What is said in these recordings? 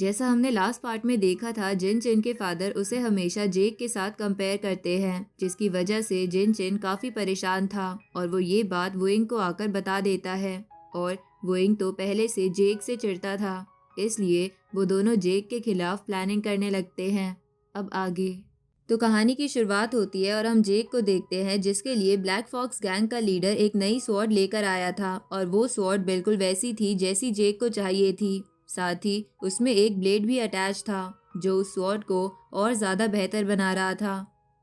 जैसा हमने last part में देखा था, जिन चिन के फादर उसे हमेशा जेक के साथ कंपेयर करते हैं, जिसकी वजह से जिन चिन काफी परेशान था और वो ये बात वुइंग को आकर बता देता है। और वुइंग तो पहले से जेक से चिढ़ता था, इसलिए वो दोनों जेक के खिलाफ प्लानिंग करने लगते हैं। अब आगे तो कहानी की शुरुआत होती है और हम जेक को देखते हैं, जिसके लिए ब्लैक फॉक्स गैंग का लीडर एक नई स्वॉर्ड लेकर आया था और वो स्वॉर्ड बिल्कुल वैसी थी जैसी जेक को चाहिए थी। साथ ही उसमें एक ब्लेड भी अटैच था जो उस स्वॉर्ड को और ज्यादा बेहतर बना रहा था।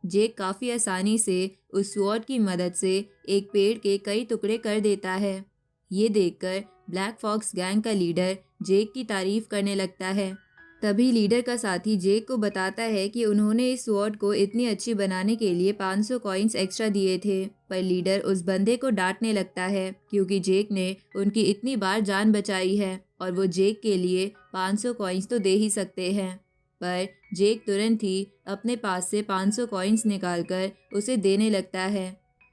जेक काफी आसानी से उस स्वॉर्ड की मदद से एक पेड़ के कई टुकड़े कर देता है। ये देखकर ब्लैक फॉक्स गैंग का लीडर जेक की तारीफ करने लगता है। तभी लीडर का साथी जेक को बताता है कि उन्होंने इस स्वॉर्ड को इतनी अच्छी बनाने के लिए 500 कॉइन्स एक्स्ट्रा दिए थे, पर लीडर उस बंदे को डांटने लगता है क्योंकि जेक ने उनकी इतनी बार जान बचाई है और वो जेक के लिए 500 कॉइन्स तो दे ही सकते हैं। पर जेक तुरंत ही अपने पास से 500 कॉइन्स निकालकर उसे देने लगता है।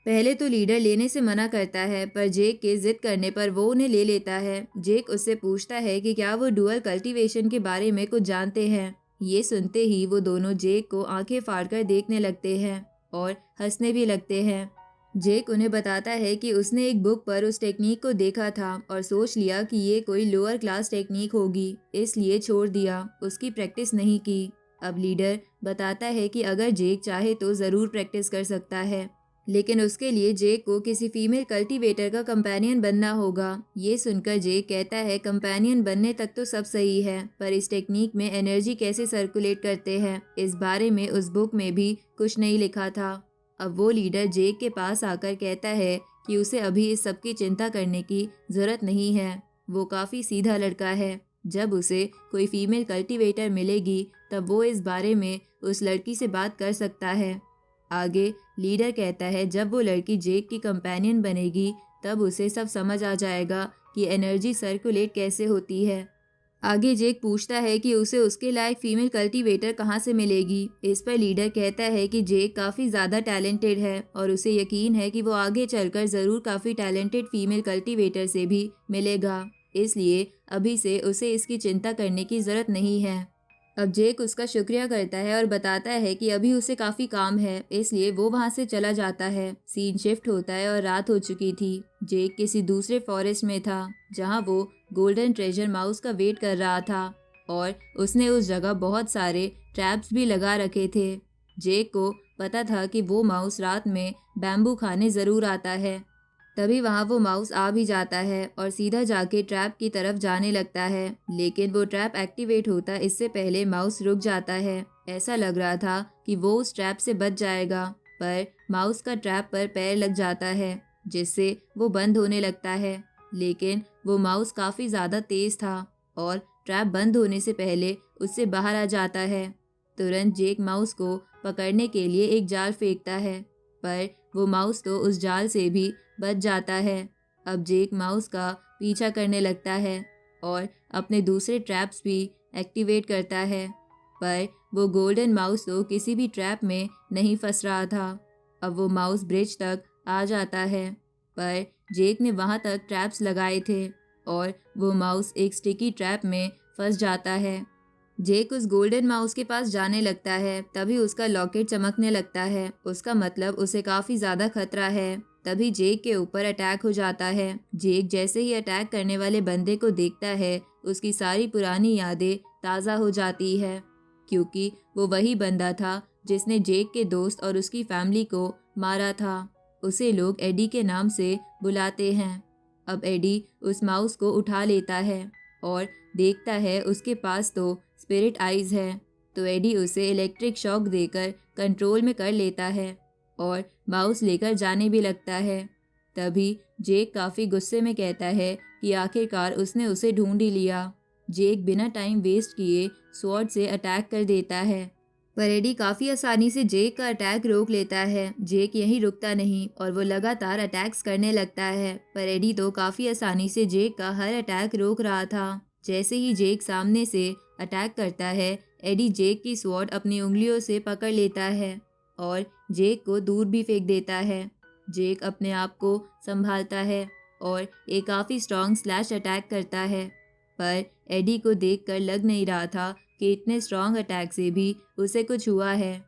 पहले तो लीडर लेने से मना करता है, पर जेक के जिद करने पर वो उन्हें ले लेता है। जेक उससे पूछता है कि क्या वो डुअल कल्टीवेशन के बारे में कुछ जानते हैं। ये सुनते ही वो दोनों जेक को आंखें फाड़कर देखने लगते हैं और हंसने भी लगते हैं। जेक उन्हें बताता है कि उसने एक बुक पर उस टेक्निक को देखा था और सोच लिया कि ये कोई लोअर क्लास टेक्निक होगी, इसलिए छोड़ दिया, उसकी प्रैक्टिस नहीं की। अब लीडर बताता है कि अगर जेक चाहे तो ज़रूर प्रैक्टिस कर सकता है, लेकिन उसके लिए जेक को किसी फीमेल कल्टीवेटर का कंपेनियन बनना होगा। ये सुनकर जेक कहता है कंपेनियन बनने तक तो सब सही है, पर इस टेक्निक में एनर्जी कैसे सर्कुलेट करते हैं इस बारे में उस बुक में भी कुछ नहीं लिखा था। अब वो लीडर जेक के पास आकर कहता है कि उसे अभी इस सब की चिंता करने की जरूरत नहीं है, वो काफ़ी सीधा लड़का है। जब उसे कोई फीमेल कल्टीवेटर मिलेगी तब वो इस बारे में उस लड़की से बात कर सकता है। आगे लीडर कहता है जब वो लड़की जेक की कंपेनियन बनेगी तब उसे सब समझ आ जाएगा कि एनर्जी सर्कुलेट कैसे होती है। आगे जेक पूछता है कि उसे उसके लायक फीमेल कल्टीवेटर कहाँ से मिलेगी। इस पर लीडर कहता है कि जेक काफ़ी ज़्यादा टैलेंटेड है और उसे यकीन है कि वो आगे चलकर ज़रूर काफ़ी टैलेंटेड फीमेल कल्टीवेटर से भी मिलेगा, इसलिए अभी से उसे इसकी चिंता करने की ज़रूरत नहीं है। अब जेक उसका शुक्रिया करता है और बताता है कि अभी उसे काफ़ी काम है, इसलिए वो वहाँ से चला जाता है। सीन शिफ्ट होता है और रात हो चुकी थी। जेक किसी दूसरे फॉरेस्ट में था जहाँ वो गोल्डन ट्रेजर माउस का वेट कर रहा था और उसने उस जगह बहुत सारे ट्रैप्स भी लगा रखे थे। जेक को पता था कि वो माउस रात में बैम्बू खाने ज़रूर आता है। तभी वहाँ वो माउस आ भी जाता है और सीधा जाके ट्रैप की तरफ जाने लगता है, लेकिन वो ट्रैप एक्टिवेट होता इससे पहले माउस रुक जाता है। ऐसा लग रहा था कि वो उस ट्रैप से बच जाएगा, पर माउस का ट्रैप पर पैर लग जाता है जिससे वो बंद होने लगता है। लेकिन वो माउस काफ़ी ज़्यादा तेज़ था और ट्रैप बंद होने से पहले उससे बाहर आ जाता है। तुरंत जेक माउस को पकड़ने के लिए एक जाल फेंकता है, पर वो माउस तो उस जाल से भी बच जाता है। अब जेक माउस का पीछा करने लगता है और अपने दूसरे ट्रैप्स भी एक्टिवेट करता है, पर वो गोल्डन माउस तो किसी भी ट्रैप में नहीं फंस रहा था। अब वो माउस ब्रिज तक आ जाता है, पर जेक ने वहाँ तक ट्रैप्स लगाए थे और वो माउस एक स्टिकी ट्रैप में फंस जाता है। जेक उस गोल्डन माउस के पास जाने लगता है, तभी उसका लॉकेट चमकने लगता है। उसका मतलब उसे काफ़ी ज़्यादा खतरा है। तभी जेक के ऊपर अटैक हो जाता है। जेक जैसे ही अटैक करने वाले बंदे को देखता है, उसकी सारी पुरानी यादें ताज़ा हो जाती है, क्योंकि वो वही बंदा था जिसने जेक के दोस्त और उसकी फैमिली को मारा था। उसे लोग एडी के नाम से बुलाते हैं। अब एडी उस माउस को उठा लेता है और देखता है उसके पास तो स्पिरिट आइज है, तो एडी उसे इलेक्ट्रिक शॉक देकर कंट्रोल में कर लेता है और माउस लेकर जाने भी लगता है। तभी जेक काफ़ी गुस्से में कहता है कि आखिरकार उसने उसे ढूंढ ही लिया। जेक बिना टाइम वेस्ट किए स्वॉर्ड से अटैक कर देता है, पर एडी काफ़ी आसानी से जेक का अटैक रोक लेता है। जेक यहीं रुकता नहीं और वो लगातार अटैक्स करने लगता है, पर एडी तो काफ़ी आसानी से जेक का हर अटैक रोक रहा था। जैसे ही जेक सामने से अटैक करता है, एडी जेक की स्वॉर्ड अपनी उंगलियों से पकड़ लेता है और जेक को दूर भी फेंक देता है। जेक अपने आप को संभालता है और एक काफ़ी स्ट्रॉन्ग स्लैश अटैक करता है, पर एडी को देखकर लग नहीं रहा था कि इतने स्ट्रॉन्ग अटैक से भी उसे कुछ हुआ है।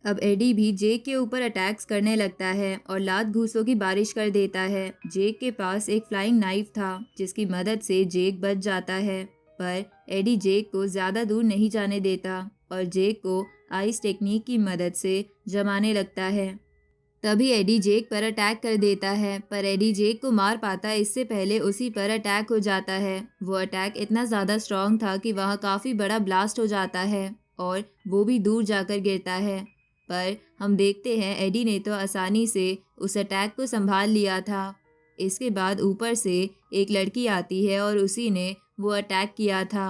अब एडी भी जेक के ऊपर अटैक्स करने लगता है और लात घूंसों की बारिश कर देता है। जेक के पास एक फ्लाइंग नाइफ था जिसकी मदद से जेक बच जाता है, पर एडी जेक को ज़्यादा दूर नहीं जाने देता और जेक को आइस टेक्निक की मदद से जमाने लगता है। तभी एडी जेक पर अटैक कर देता है, पर एडी जेक को मार पाता इससे पहले उसी पर अटैक हो जाता है। वो अटैक इतना ज़्यादा स्ट्रॉन्ग था कि वहाँ काफ़ी बड़ा ब्लास्ट हो जाता है और वो भी दूर जाकर गिरता है। पर हम देखते हैं एडी ने तो आसानी से उस अटैक को संभाल लिया था। इसके बाद ऊपर से एक लड़की आती है और उसी ने वो अटैक किया था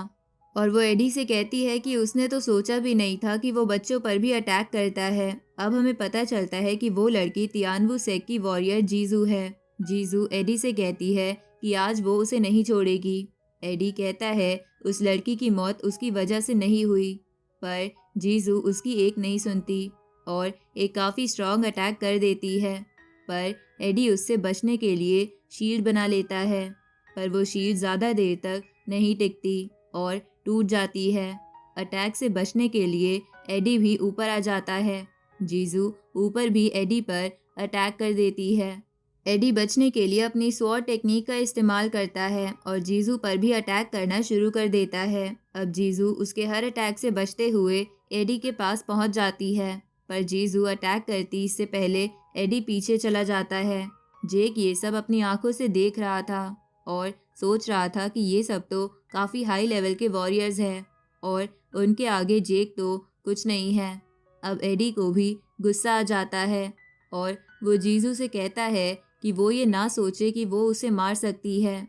और वो एडी से कहती है कि उसने तो सोचा भी नहीं था कि वो बच्चों पर भी अटैक करता है। अब हमें पता चलता है कि वो लड़की तियानवू सेक की वॉरियर जीजू है। जीजू एडी से कहती है कि आज वो उसे नहीं छोड़ेगी। एडी कहता है उस लड़की की मौत उसकी वजह से नहीं हुई, पर जीजू उसकी एक नहीं सुनती और एक काफ़ी स्ट्रॉन्ग अटैक कर देती है। पर एडी उससे बचने के लिए शील्ड बना लेता है, पर वो शील्ड ज़्यादा देर तक नहीं टिकती और टूट जाती है। अटैक से बचने के लिए एडी भी ऊपर आ जाता है। जीजू ऊपर भी एडी पर अटैक कर देती है। एडी बचने के लिए अपनी स्वॉर्ड टेक्निक का इस्तेमाल करता है और जीजू पर भी अटैक करना शुरू कर देता है। अब जीजू उसके हर अटैक से बचते हुए एडी के पास पहुंच जाती है, पर जीजू अटैक करती इससे पहले एडी पीछे चला जाता है। जेक ये सब अपनी आंखों से देख रहा था और सोच रहा था कि ये सब तो काफ़ी हाई लेवल के वॉरियर्स हैं और उनके आगे जेक तो कुछ नहीं है। अब एडी को भी गुस्सा आ जाता है और वो जीजू से कहता है कि वो ये ना सोचे कि वो उसे मार सकती है।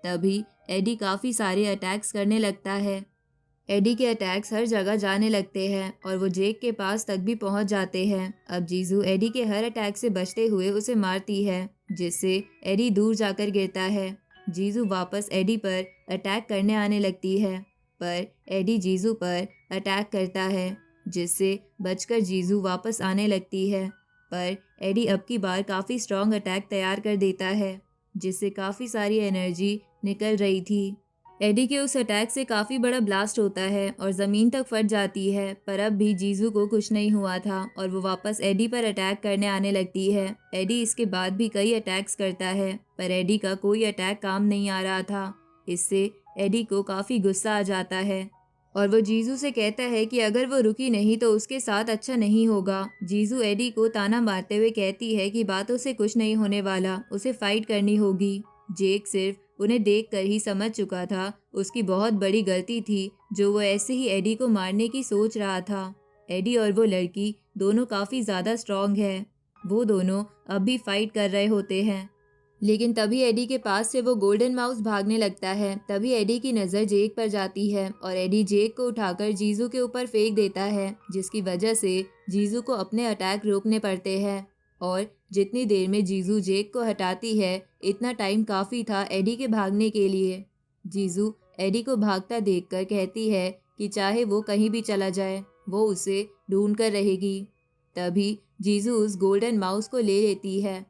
तभी एडी काफ़ी सारे अटैक्स करने लगता है। एडी के अटैक्स हर जगह जाने लगते हैं और वो जेक के पास तक भी पहुंच जाते हैं। अब जीजू एडी के हर अटैक से बचते हुए उसे मारती है, जिससे एडी दूर जाकर गिरता है। जीजू वापस एडी पर अटैक करने आने लगती है, पर एडी जीजू पर अटैक करता है, जिससे बचकर जीजू वापस आने लगती है। पर एडी अब की बार काफ़ी स्ट्रॉन्ग अटैक तैयार कर देता है, जिससे काफ़ी सारी एनर्जी निकल रही थी। एडी के उस अटैक से काफ़ी बड़ा ब्लास्ट होता है और ज़मीन तक फट जाती है, पर अब भी जीजू को कुछ नहीं हुआ था और वो वापस एडी पर अटैक करने आने लगती है। एडी इसके बाद भी कई अटैक्स करता है, पर एडी का कोई अटैक काम नहीं आ रहा था। इससे एडी को काफ़ी गुस्सा आ जाता है और वो जीजू से कहता है कि अगर वो रुकी नहीं तो उसके साथ अच्छा नहीं होगा। जीजू एडी को ताना मारते हुए कहती है कि बातों से कुछ नहीं होने वाला, उसे फाइट करनी होगी। जेक सिर्फ उन्हें देखकर ही समझ चुका था उसकी बहुत बड़ी गलती थी, जो वो ऐसे ही एडी को मारने की सोच रहा था। एडी और वो लड़की दोनों काफ़ी ज़्यादा स्ट्रॉन्ग है। वो दोनों अब भी फाइट कर रहे होते हैं, लेकिन तभी एडी के पास से वो गोल्डन माउस भागने लगता है। तभी एडी की नज़र जेक पर जाती है और एडी जेक को उठाकर जीजू के ऊपर फेंक देता है, जिसकी वजह से जीजू को अपने अटैक रोकने पड़ते हैं। और जितनी देर में जीजू जेक को हटाती है, इतना टाइम काफ़ी था एडी के भागने के लिए। जीजू एडी को भागता देखकर कहती है कि चाहे वो कहीं भी चला जाए, वो उसे ढूंढ कर रहेगी। तभी जीजू उस गोल्डन माउस को ले लेती है।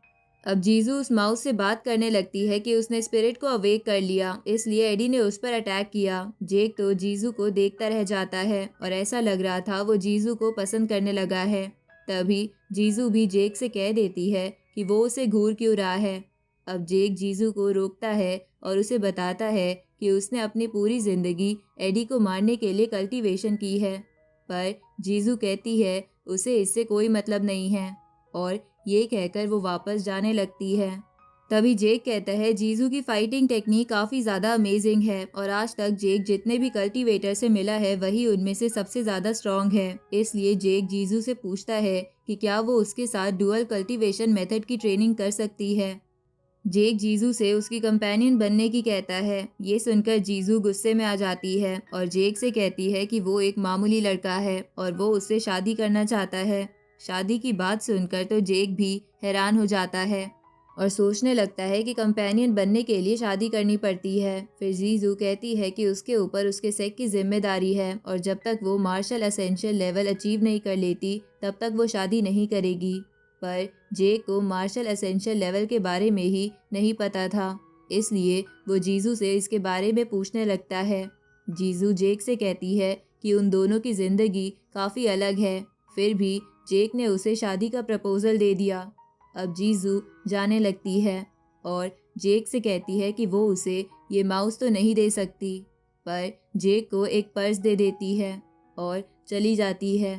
अब जीजू उस माउस से बात करने लगती है कि उसने स्पिरिट को अवेक कर लिया, इसलिए एडी ने उस पर अटैक किया। जेक तो जीजू को देखता रह जाता है और ऐसा लग रहा था वो जीजू को पसंद करने लगा है। तभी जीजू भी जेक से कह देती है कि वो उसे घूर क्यों रहा है। अब जेक जीजू को रोकता है और उसे बताता है कि उसने अपनी पूरी ज़िंदगी एडी को मारने के लिए कल्टीवेशन की है, पर जीजू कहती है उसे इससे कोई मतलब नहीं है और ये कहकर वो वापस जाने लगती है। तभी जेक कहता है जीजू की फाइटिंग टेक्निक काफ़ी ज़्यादा अमेजिंग है और आज तक जेक जितने भी कल्टीवेटर से मिला है वही उनमें से सबसे ज़्यादा स्ट्रॉन्ग है। इसलिए जेक जीजू से पूछता है कि क्या वो उसके साथ डुअल कल्टीवेशन मेथड की ट्रेनिंग कर सकती है। जेक जीजू से उसकी कंपेनियन बनने की कहता है। ये सुनकर जीजू गुस्से में आ जाती है और जेक से कहती है कि वो एक मामूली लड़का है और वो उससे शादी करना चाहता है। शादी की बात सुनकर तो जेक भी हैरान हो जाता है और सोचने लगता है कि कंपेनियन बनने के लिए शादी करनी पड़ती है। फिर जीजू कहती है कि उसके ऊपर उसके सेक की जिम्मेदारी है और जब तक वो मार्शल एसेंशियल लेवल अचीव नहीं कर लेती तब तक वो शादी नहीं करेगी। पर जेक को मार्शल एसेंशियल लेवल के बारे में ही नहीं पता था, इसलिए वो जीजू से इसके बारे में पूछने लगता है। जीजू जेक से कहती है कि उन दोनों की जिंदगी काफ़ी अलग है, फिर भी जेक ने उसे शादी का प्रपोजल दे दिया। अब जीजू जाने लगती है और जेक से कहती है कि वो उसे ये माउस तो नहीं दे सकती, पर जेक को एक पर्स दे देती है और चली जाती है।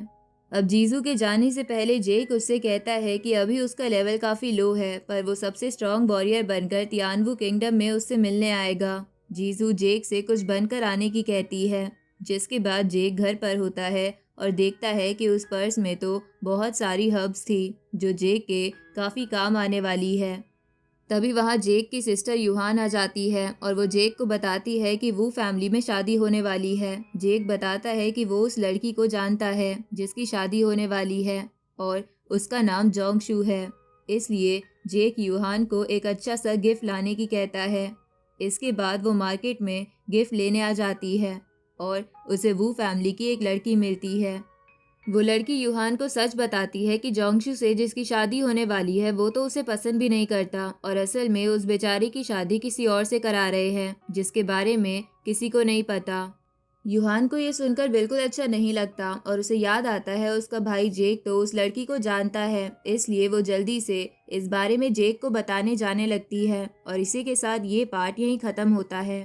अब जीजू के जाने से पहले जेक उससे कहता है कि अभी उसका लेवल काफ़ी लो है, पर वो सबसे स्ट्रॉन्ग वॉरियर बनकर तियानवू किंगडम में उससे मिलने आएगा। जीजू जेक से कुछ बनकर आने की कहती है, जिसके बाद जेक घर पर होता है और देखता है कि उस पर्स में तो बहुत सारी हर्ब्स थी जो जेक के काफ़ी काम आने वाली है। तभी वहाँ जेक की सिस्टर यूहान आ जाती है और वो जेक को बताती है कि वो फैमिली में शादी होने वाली है। जेक बताता है कि वो उस लड़की को जानता है जिसकी शादी होने वाली है और उसका नाम जोंगशू है। इसलिए जेक यूहान को एक अच्छा सा गिफ्ट लाने की कहता है। इसके बाद वो मार्केट में गिफ्ट लेने आ जाती है और उसे वो फैमिली की एक लड़की मिलती है। वो लड़की यूहान को सच बताती है कि जोंगशू से जिसकी शादी होने वाली है वो तो उसे पसंद भी नहीं करता और असल में उस बेचारे की शादी किसी और से करा रहे हैं जिसके बारे में किसी को नहीं पता। यूहान को ये सुनकर बिल्कुल अच्छा नहीं लगता और उसे याद आता है उसका भाई जेक तो उस लड़की को जानता है, इसलिए वो जल्दी से इस बारे में जेक को बताने जाने लगती है और इसी के साथ ये पार्ट यहीं ख़त्म होता है।